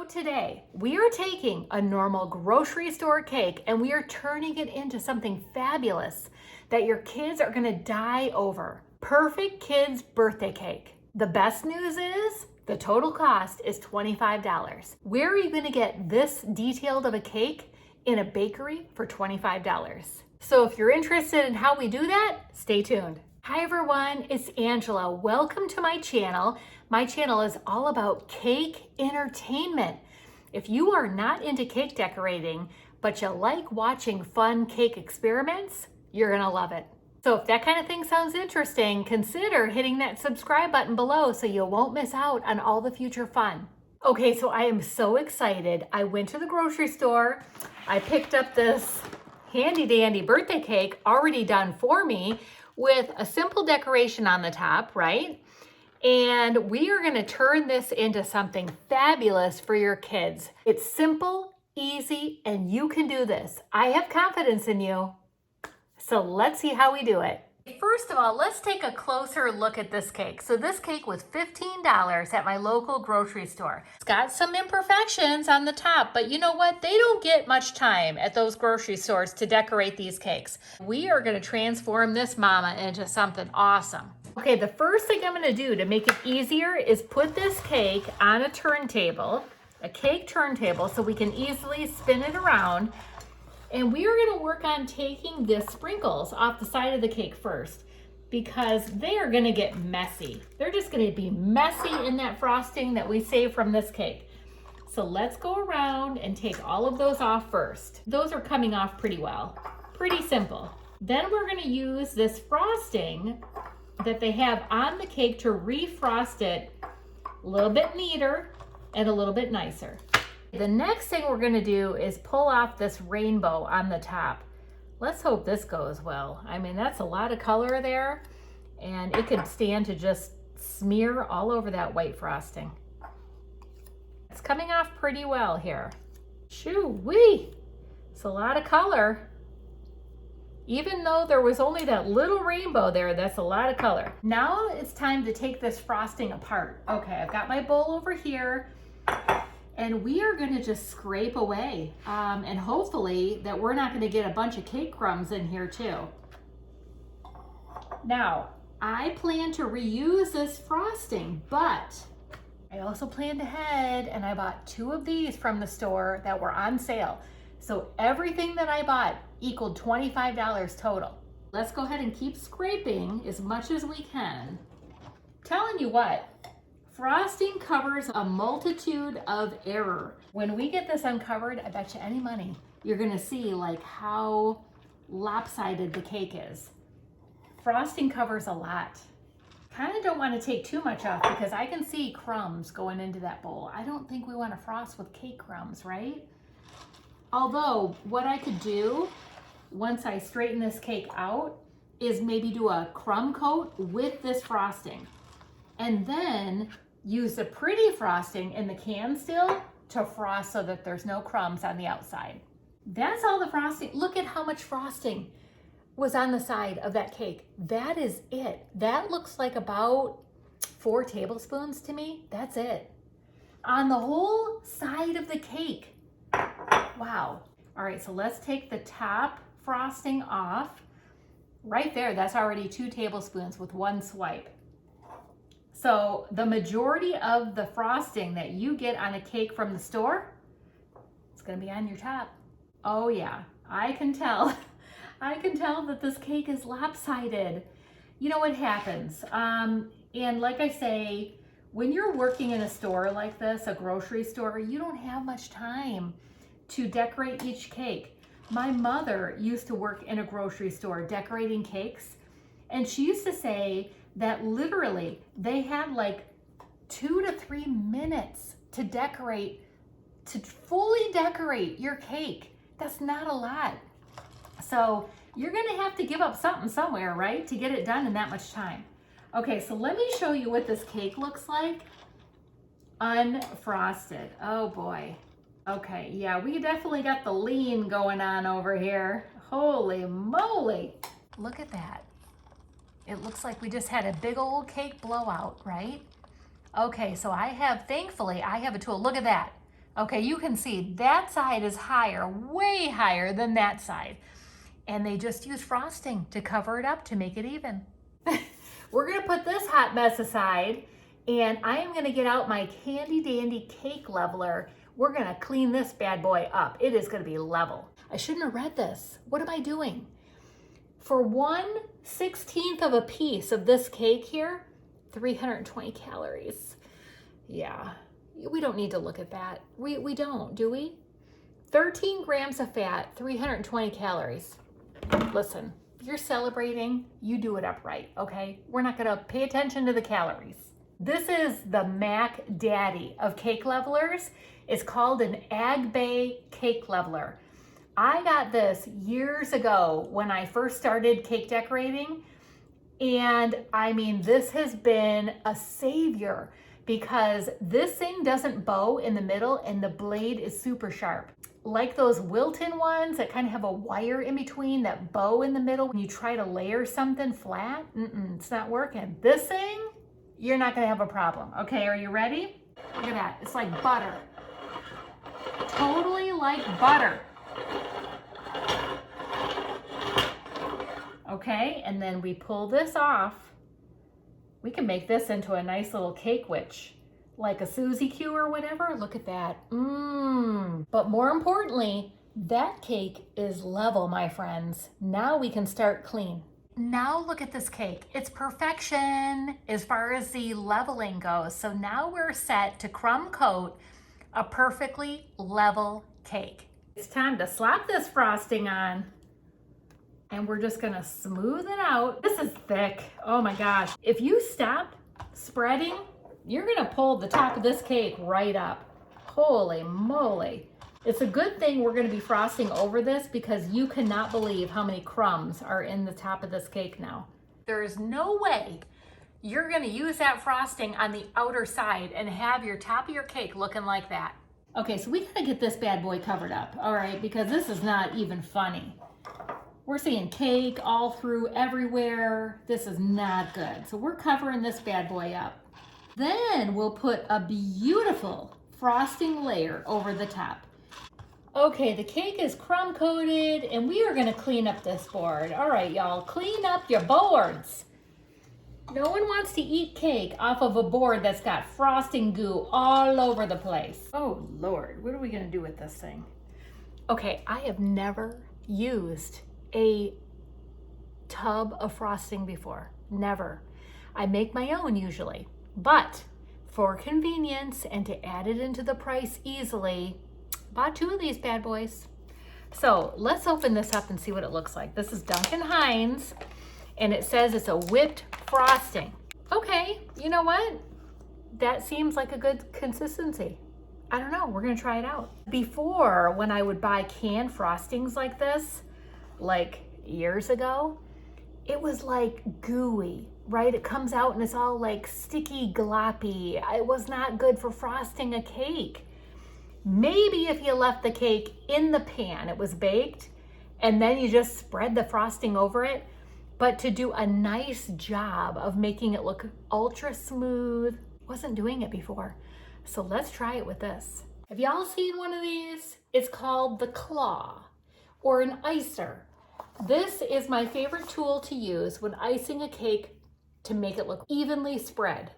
Today we are taking a normal grocery store cake and we are turning it into something fabulous that your kids are gonna die over. Perfect Kids Birthday Cake. The best news is the total cost is $25. Where are you gonna get this detailed of a cake in a bakery for $25? So if you're interested in how we do that, stay tuned. Hi everyone, it's Angela. Welcome to my channel. My channel is all about cake entertainment. If you are not into cake decorating, but you like watching fun cake experiments, you're gonna love it. So if that kind of thing sounds interesting, consider hitting that subscribe button below so you won't miss out on all the future fun. Okay, so I am so excited. I went to the grocery store. I picked up this handy dandy birthday cake already done for me with a simple decoration on the top, right? And we are gonna turn this into something fabulous for your kids. It's simple, easy, and you can do this. I have confidence in you. So let's see how we do it. First of all, let's take a closer look at this cake. So this cake was $15 at my local grocery store. It's got some imperfections on the top, but you know what? They don't get much time at those grocery stores to decorate these cakes. We are gonna transform this mama into something awesome. Okay, the first thing I'm gonna do to make it easier is put this cake on a turntable, a cake turntable, so we can easily spin it around. And we are gonna work on taking the sprinkles off the side of the cake first because they are gonna get messy. They're just gonna be messy in that frosting that we saved from this cake. So let's go around and take all of those off first. Those are coming off pretty well, pretty simple. Then we're gonna use this frosting that they have on the cake to refrost it a little bit neater and a little bit nicer. The next thing we're gonna do is pull off this rainbow on the top. Let's hope this goes well. I mean, that's a lot of color there, and it could stand to just smear all over that white frosting. It's coming off pretty well here. Shoo-wee! It's a lot of color. Even though there was only that little rainbow there, that's a lot of color. Now it's time to take this frosting apart. Okay, I've got my bowl over here. And we are gonna just scrape away. And hopefully that we're not gonna get a bunch of cake crumbs in here too. Now, I plan to reuse this frosting, but I also planned ahead and I bought 2 of these from the store that were on sale. So everything that I bought equaled $25 total. Let's go ahead and keep scraping as much as we can. Telling you what, frosting covers a multitude of error. When we get this uncovered, I bet you any money, you're gonna see like how lopsided the cake is. Frosting covers a lot. Kind of don't want to take too much off because I can see crumbs going into that bowl. I don't think we want to frost with cake crumbs, right? Although what I could do once I straighten this cake out is maybe do a crumb coat with this frosting and then use the pretty frosting in the can still to frost so that there's no crumbs on the outside. That's all the frosting. Look at how much frosting was on the side of that cake. That is it. That looks like about 4 tablespoons to me. That's it. On the whole side of the cake. Wow. All right, so let's take the top frosting off. Right there, that's already 2 tablespoons with 1 swipe. So the majority of the frosting that you get on a cake from the store, it's gonna be on your top. Oh yeah, I can tell. I can tell that this cake is lopsided. You know what happens. And like I say, when you're working in a store like this, a grocery store, you don't have much time to decorate each cake. My mother used to work in a grocery store decorating cakes, and she used to say that literally they had like 2 to 3 minutes to decorate, to fully decorate your cake. That's not a lot. So you're gonna have to give up something somewhere, right? To get it done in that much time. Okay, so let me show you what this cake looks like unfrosted. Oh boy. Okay, yeah, we definitely got the lean going on over here. Holy moly. Look at that. It looks like we just had a big old cake blowout, right? Okay, so thankfully I have a tool. Look at that. Okay, you can see that side is higher, way higher than that side. And they just use frosting to cover it up to make it even. We're gonna put this hot mess aside, and I am gonna get out my handy dandy cake leveler. We're gonna clean this bad boy up. It is gonna be level. I shouldn't have read this. What am I doing? For 1/16 of a piece of this cake here, 320 calories. Yeah, we don't need to look at that. We don't, do we? 13 grams of fat, 320 calories. Listen, if you're celebrating, you do it upright, okay? We're not gonna pay attention to the calories. This is the Mac Daddy of cake levelers. It's called an AgBay cake leveler. I got this years ago when I first started cake decorating. And I mean, this has been a savior because this thing doesn't bow in the middle and the blade is super sharp. Like those Wilton ones that kind of have a wire in between that bow in the middle when you try to layer something flat, it's not working. This thing, you're not gonna have a problem. Okay, are you ready? Look at that, it's like butter. Totally like butter. Okay, and then we pull this off. We can make this into a nice little cake witch, like a Suzy Q or whatever. Look at that. But more importantly, that cake is level, my friends. Now we can start clean. Now look at this cake. It's perfection as far as the leveling goes. So now we're set to crumb coat a perfectly level cake. It's time to slap this frosting on. And we're just gonna smooth it out. This is thick, oh my gosh. If you stop spreading, you're gonna pull the top of this cake right up. Holy moly. It's a good thing we're gonna be frosting over this because you cannot believe how many crumbs are in the top of this cake now. There is no way you're gonna use that frosting on the outer side and have your top of your cake looking like that. Okay, so we gotta get this bad boy covered up, all right, because this is not even funny. We're seeing cake all through everywhere. This is not good. So we're covering this bad boy up. Then we'll put a beautiful frosting layer over the top. Okay, the cake is crumb coated and we are gonna clean up this board. All right, y'all, clean up your boards. No one wants to eat cake off of a board that's got frosting goo all over the place. Oh Lord, what are we gonna do with this thing? Okay, I have never used a tub of frosting before, never. I make my own usually, but for convenience and to add it into the price easily, bought 2 of these bad boys. So let's open this up and see what it looks like. This is Duncan Hines and it says it's a whipped frosting. Okay, you know what? That seems like a good consistency. I don't know, we're gonna try it out. Before, when I would buy canned frostings like this, like years ago, it was like gooey, right? It comes out and it's all like sticky, gloppy. It was not good for frosting a cake. Maybe if you left the cake in the pan, it was baked, and then you just spread the frosting over it. But to do a nice job of making it look ultra smooth, wasn't doing it before. So let's try it with this. Have y'all seen one of these? It's called the claw or an icer. This is my favorite tool to use when icing a cake to make it look evenly spread,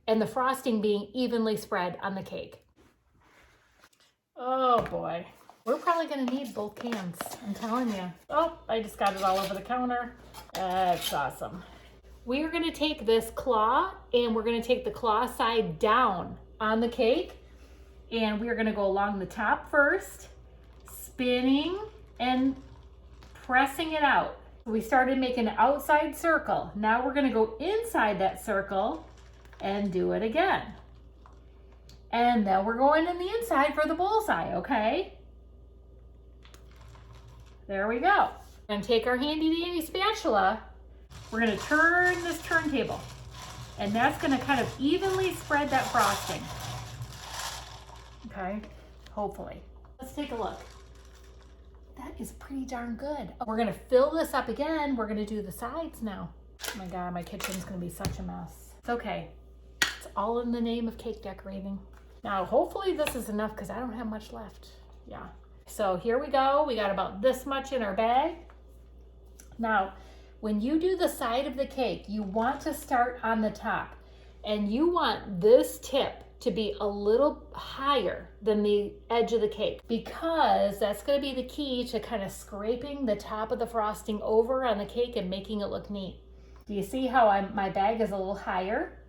and the frosting being evenly spread on the cake. Oh boy, we're probably gonna need both cans, I'm telling you. Oh, I just got it all over the counter. That's awesome. We are gonna take this claw and we're gonna take the claw side down on the cake, and we are gonna go along the top first, spinning and pressing it out. We started making an outside circle. Now we're gonna go inside that circle and do it again. And then we're going in the inside for the bullseye, okay? There we go. And take our handy dandy spatula. We're gonna turn this turntable, and that's gonna kind of evenly spread that frosting. Okay, hopefully. Let's take a look. That is pretty darn good. We're gonna fill this up again. We're gonna do the sides now. Oh my God, my kitchen's gonna be such a mess. It's okay. It's all in the name of cake decorating. Now, hopefully this is enough because I don't have much left. Yeah. So here we go. We got about this much in our bag. Now, when you do the side of the cake, you want to start on the top, and you want this tip to be a little higher than the edge of the cake, because that's going to be the key to kind of scraping the top of the frosting over on the cake and making it look neat. Do you see how my bag is a little higher?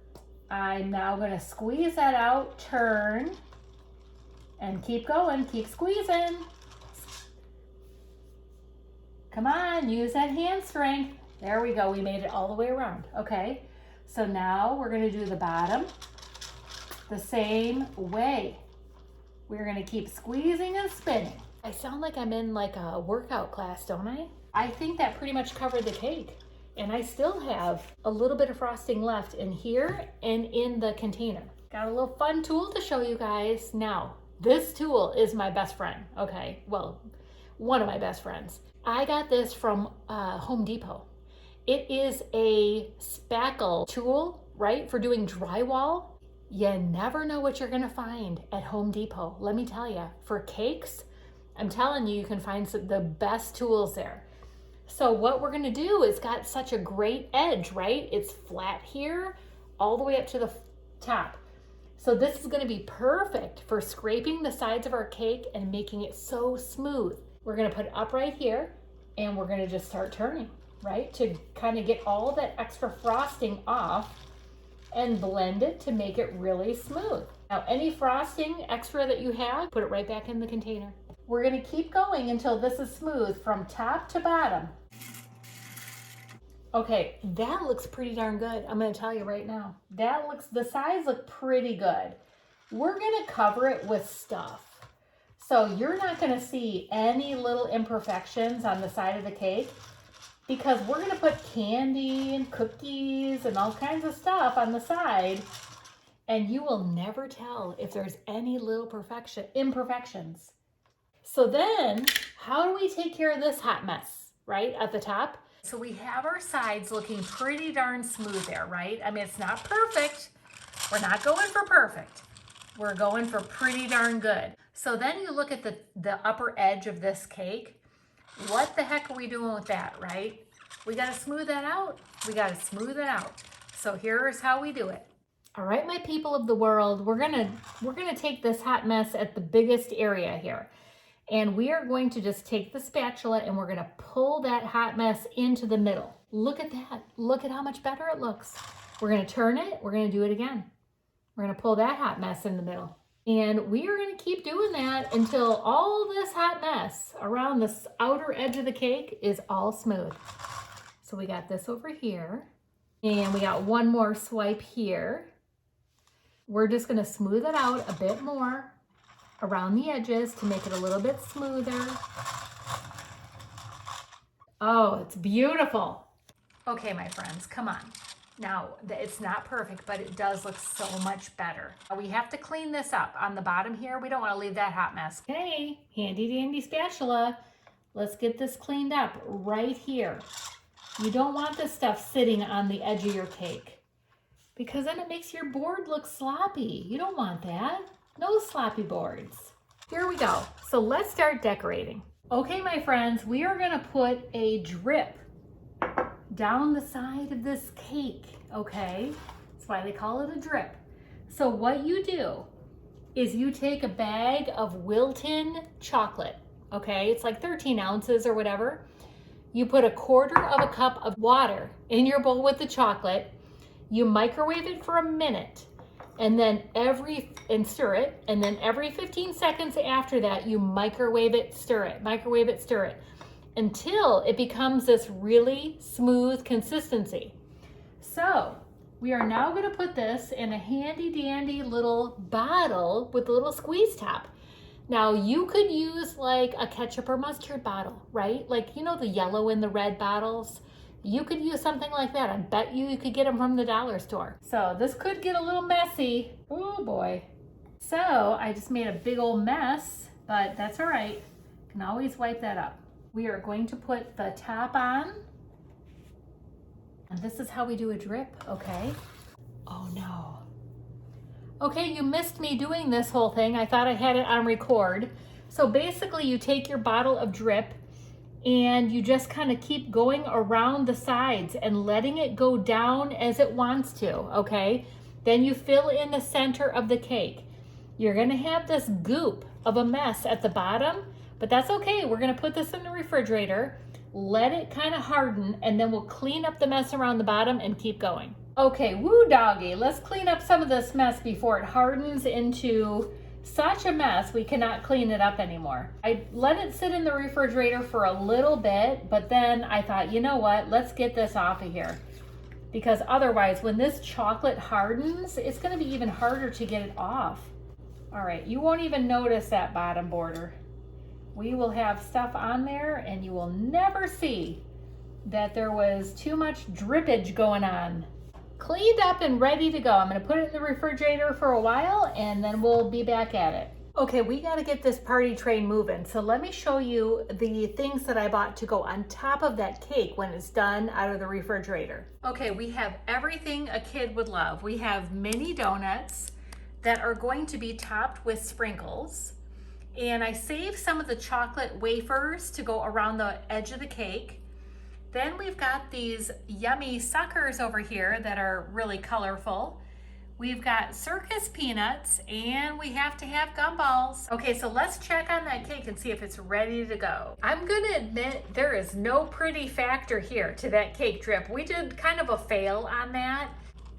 I'm now going to squeeze that out, turn, and keep going, keep squeezing. Come on, use that hand strength. There we go, we made it all the way around. Okay, so now we're gonna do the bottom the same way. We're gonna keep squeezing and spinning. I sound like I'm in like a workout class, don't I? I think that pretty much covered the cake. And I still have a little bit of frosting left in here and in the container. Got a little fun tool to show you guys. Now, this tool is my best friend, okay? Well, one of my best friends. I got this from Home Depot. It is a spackle tool, right, for doing drywall. You never know what you're gonna find at Home Depot. Let me tell you, for cakes, I'm telling you, you can find the best tools there. So what we're gonna do is got such a great edge, right? It's flat here, all the way up to the top. So this is gonna be perfect for scraping the sides of our cake and making it so smooth. We're gonna put it up right here, and we're gonna just start turning, right? To kind of get all that extra frosting off and blend it to make it really smooth. Now, any frosting extra that you have, put it right back in the container. We're gonna keep going until this is smooth from top to bottom. Okay, that looks pretty darn good. I'm gonna tell you right now. The sides look pretty good. We're gonna cover it with stuff. So you're not gonna see any little imperfections on the side of the cake, because we're gonna put candy and cookies and all kinds of stuff on the side, and you will never tell if there's any little imperfections. So then, how do we take care of this hot mess, right, at the top? So we have our sides looking pretty darn smooth there, right? I mean, it's not perfect. We're not going for perfect. We're going for pretty darn good. So then you look at the upper edge of this cake. What the heck are we doing with that, right? We gotta smooth that out. We gotta smooth it out. So here's how we do it. All right, my people of the world, we're gonna take this hot mess at the biggest area here. And we are going to just take the spatula and we're gonna pull that hot mess into the middle. Look at that. Look at how much better it looks. We're gonna turn it, we're gonna do it again. We're gonna pull that hot mess in the middle. And we are gonna keep doing that until all this hot mess around this outer edge of the cake is all smooth. So we got this over here, and we got one more swipe here. We're just gonna smooth it out a bit more around the edges to make it a little bit smoother. Oh, it's beautiful. Okay, my friends, come on. Now, it's not perfect, but it does look so much better. We have to clean this up on the bottom here. We don't want to leave that hot mess. Okay, handy dandy spatula. Let's get this cleaned up right here. You don't want this stuff sitting on the edge of your cake, because then it makes your board look sloppy. You don't want that. No sloppy boards. Here we go. So let's start decorating. Okay, my friends, we are gonna put a drip down the side of this cake, okay? That's why they call it a drip. So what you do is you take a bag of Wilton chocolate, okay? It's like 13 ounces or whatever. You put 1/4 of a cup of water in your bowl with the chocolate. You microwave it for a minute, and then stir it, and then every 15 seconds after that, you microwave it, stir it, until it becomes this really smooth consistency. So we are now going to put this in a handy dandy little bottle with a little squeeze top. Now you could use like a ketchup or mustard bottle, right? Like, you know, the yellow and the red bottles. You could use something like that. I bet you could get them from the dollar store. So this could get a little messy. Oh boy. So I just made a big old mess, but that's all right. Can always wipe that up. We are going to put the top on. And this is how we do a drip, okay? Oh no. Okay, you missed me doing this whole thing. I thought I had it on record. So basically you take your bottle of drip and you just kind of keep going around the sides and letting it go down as it wants to, okay? Then you fill in the center of the cake. You're gonna have this goop of a mess at the bottom, but that's okay. We're gonna put this in the refrigerator, let it kind of harden, and then we'll clean up the mess around the bottom and keep going. Okay, woo doggy, let's clean up some of this mess before it hardens into such a mess we cannot clean it up anymore. I let it sit in the refrigerator for a little bit, but then I thought, you know what, let's get this off of here. Because otherwise, when this chocolate hardens, it's gonna be even harder to get it off. All right, you won't even notice that bottom border. We will have stuff on there and you will never see that there was too much drippage going on. Cleaned up and ready to go. I'm gonna put it in the refrigerator for a while and then we'll be back at it. Okay, we gotta get this party train moving. So let me show you the things that I bought to go on top of that cake when it's done out of the refrigerator. Okay, we have everything a kid would love. We have mini donuts that are going to be topped with sprinkles. And I saved some of the chocolate wafers to go around the edge of the cake. Then we've got these yummy suckers over here that are really colorful. We've got circus peanuts and we have to have gumballs. Okay, so let's check on that cake and see if it's ready to go. I'm gonna admit there is no pretty factor here to that cake drip. We did kind of a fail on that.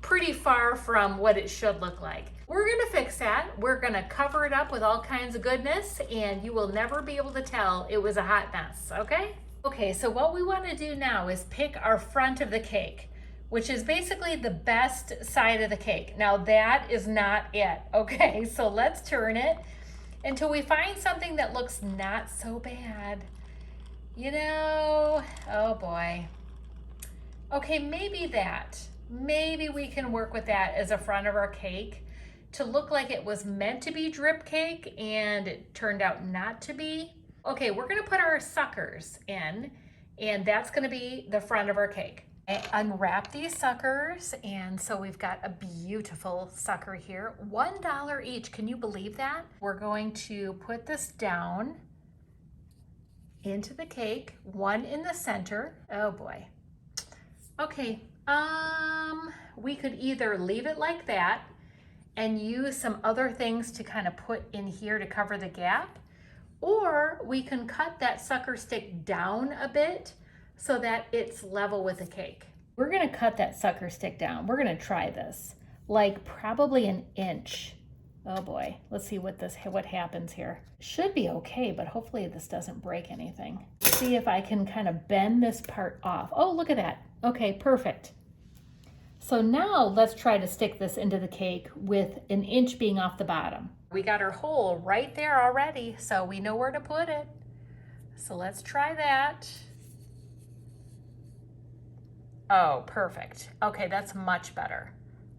Pretty far from what it should look like. We're gonna fix that. We're gonna cover it up with all kinds of goodness and you will never be able to tell it was a hot mess, okay? Okay, so what we wanna do now is pick our front of the cake, which is basically the best side of the cake. Now that is not it, okay? So let's turn it until we find something that looks not so bad. You know, oh boy. Okay, maybe that. Maybe we can work with that as a front of our cake to look like it was meant to be drip cake and it turned out not to be. Okay, we're gonna put our suckers in and that's gonna be the front of our cake. I unwrap these suckers and so we've got a beautiful sucker here. $1 each, can you believe that? We're going to put this down into the cake, one in the center. Oh boy. Okay, we could either leave it like that and use some other things to kind of put in here to cover the gap, or we can cut that sucker stick down a bit so that it's level with the cake. We're gonna cut that sucker stick down. We're gonna try this, like probably an inch. Oh boy, let's see what happens here. Should be okay, but hopefully this doesn't break anything. See if I can kind of bend this part off. Oh, look at that. Okay, perfect. So now let's try to stick this into the cake with an inch being off the bottom. We got our hole right there already, so we know where to put it. So let's try that. Oh, perfect. Okay, that's much better.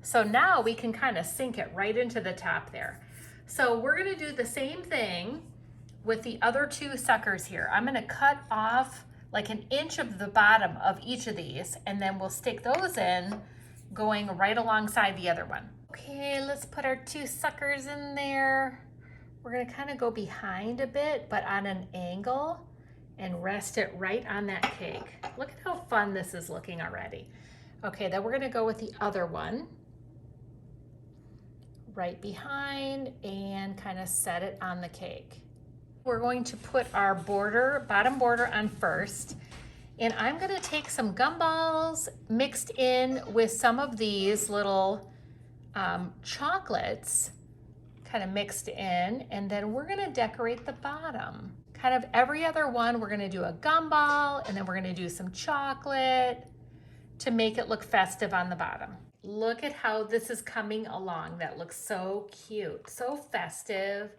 So now we can kind of sink it right into the top there. So we're gonna do the same thing with the other two suckers here. I'm gonna cut off like an inch of the bottom of each of these, and then we'll stick those in going right alongside the other one. Okay, let's put our two suckers in there. We're gonna kind of go behind a bit, but on an angle, and rest it right on that cake. Look at how fun this is looking already. Okay, then we're gonna go with the other one. Right behind and kind of set it on the cake. We're going to put our border, bottom border on first. And I'm gonna take some gumballs mixed in with some of these little chocolates, kind of mixed in, and then we're gonna decorate the bottom. Kind of every other one, we're gonna do a gumball, and then we're gonna do some chocolate to make it look festive on the bottom. Look at how this is coming along. That looks so cute, so festive,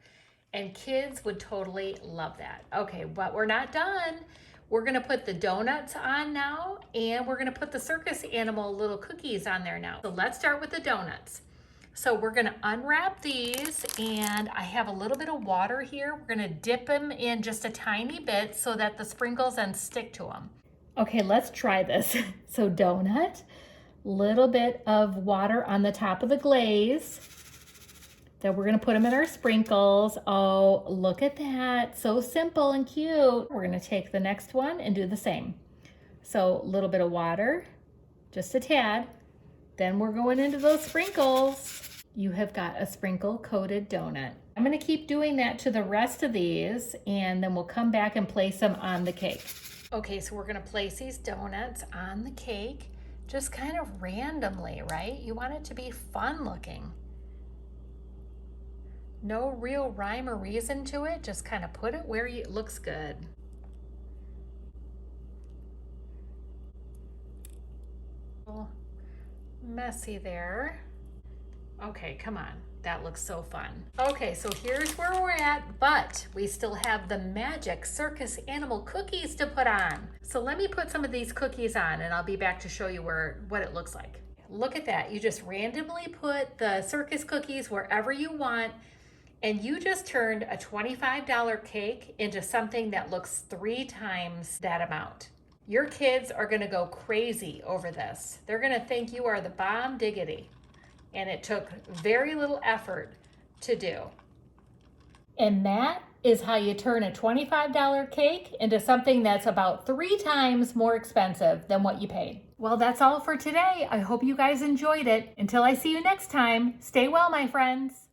and kids would totally love that. Okay, but we're not done. We're gonna put the donuts on now, and we're gonna put the circus animal little cookies on there now. So let's start with the donuts. So we're gonna unwrap these, and I have a little bit of water here. We're gonna dip them in just a tiny bit so that the sprinkles then stick to them. Okay, let's try this. So donut, little bit of water on the top of the glaze, Then we're gonna put them in our sprinkles. Oh, look at that, so simple and cute. We're gonna take the next one and do the same. So a little bit of water, just a tad. Then we're going into those sprinkles. You have got a sprinkle coated donut. I'm gonna keep doing that to the rest of these, and then we'll come back and place them on the cake. Okay, so we're gonna place these donuts on the cake, just kind of randomly, right? You want it to be fun looking. No real rhyme or reason to it, just kind of put it where it looks good. Messy there. Okay, come on. That looks so fun. Okay, so here's where we're at, but we still have the magic circus animal cookies to put on. So let me put some of these cookies on and I'll be back to show you what it looks like. Look at that. You just randomly put the circus cookies wherever you want, and you just turned a $25 cake into something that looks 3 times that amount. Your kids are gonna go crazy over this. They're gonna think you are the bomb diggity. And it took very little effort to do. And that is how you turn a $25 cake into something that's about 3 times more expensive than what you paid. Well, that's all for today. I hope you guys enjoyed it. Until I see you next time, stay well, my friends.